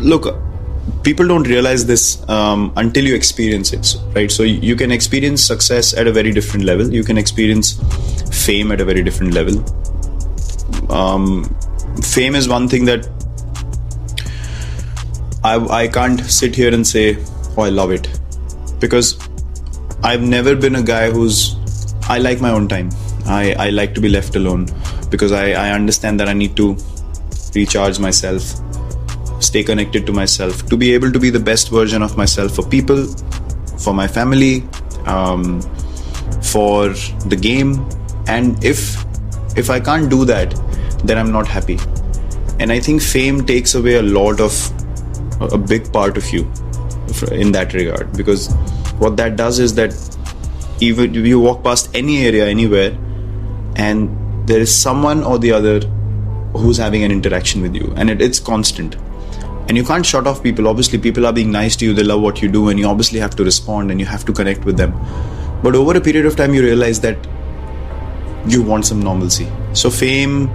look, people don't realize this until you experience it, right? So you can experience success at a very different level. You can experience fame at a very different level. Fame is one thing that I can't sit here and say, oh, I love it, because I've never been a guy I like my own time. I like to be left alone, because I understand that I need to recharge myself, stay connected to myself, to be able to be the best version of myself for people, for my family, for the game. And if I can't do that, then I'm not happy. And I think fame takes away a big part of you in that regard, because what that does is that even if you walk past any area, anywhere, and there is someone or the other who's having an interaction with you, and it's constant, and you can't shut off people. Obviously people are being nice to you, they love what you do, and you obviously have to respond and you have to connect with them. But over a period of time you realize that you want some normalcy. So fame,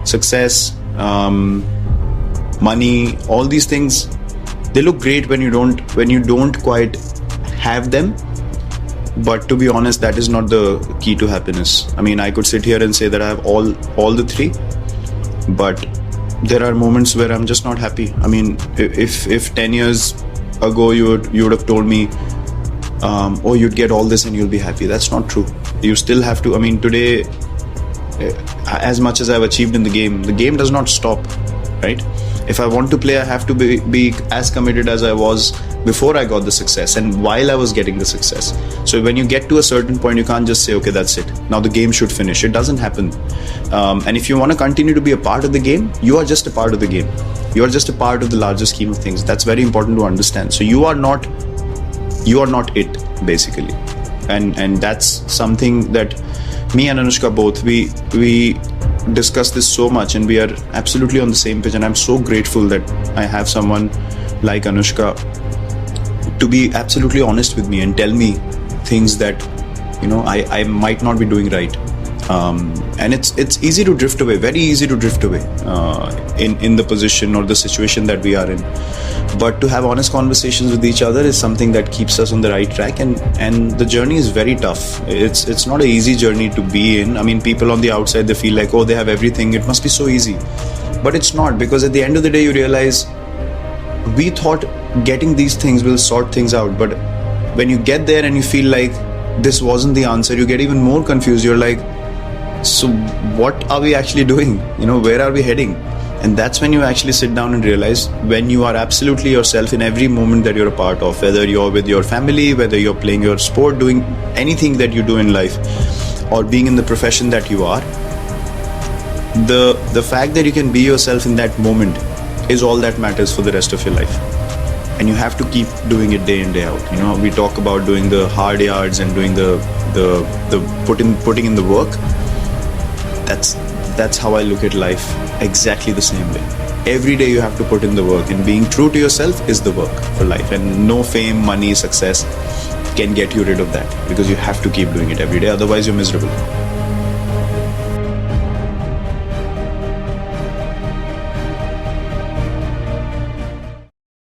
success, money, all these things, they look great when you don't quite have them. But to be honest, that is not the key to happiness. I mean, I could sit here and say that I have all the three, but there are moments where I'm just not happy. I mean, if 10 years ago you would have told me, oh, you'd get all this and you'll be happy. That's not true. You still have to. I mean, today, as much as I've achieved in the game does not stop, right? If I want to play, I have to be as committed as I was before I got the success and while I was getting the success. So when you get to a certain point, you can't just say, okay, that's it, now the game should finish. It doesn't happen. And if you want to continue to be a part of the game, you are just a part of the game. You are just a part of the larger scheme of things. That's very important to understand. So you are not it, basically. And that's something that me and Anushka both, we discuss this so much, and we are absolutely on the same page. And I'm so grateful that I have someone like Anushka to be absolutely honest with me and tell me things that I might not be doing right. And it's easy to drift away, very easy to drift away in the position or the situation that we are in. But to have honest conversations with each other is something that keeps us on the right track. And the journey is very tough. It's not an easy journey to be in. I mean, people on the outside, they feel like, oh, they have everything, it must be so easy. But it's not, because at the end of the day, you realize we thought getting these things will sort things out. But when you get there and you feel like this wasn't the answer, you get even more confused. You're like, so what are we actually doing? Where are we heading? And that's when you actually sit down and realize, when you are absolutely yourself in every moment that you're a part of, whether you're with your family, whether you're playing your sport, doing anything that you do in life, or being in the profession that you are, the fact that you can be yourself in that moment is all that matters for the rest of your life. And you have to keep doing it day in, day out. We talk about doing the hard yards and doing the putting in the work. That's how I look at life, exactly the same way. Every day you have to put in the work, and being true to yourself is the work for life. And no fame, money, success can get you rid of that, because you have to keep doing it every day, otherwise you're miserable.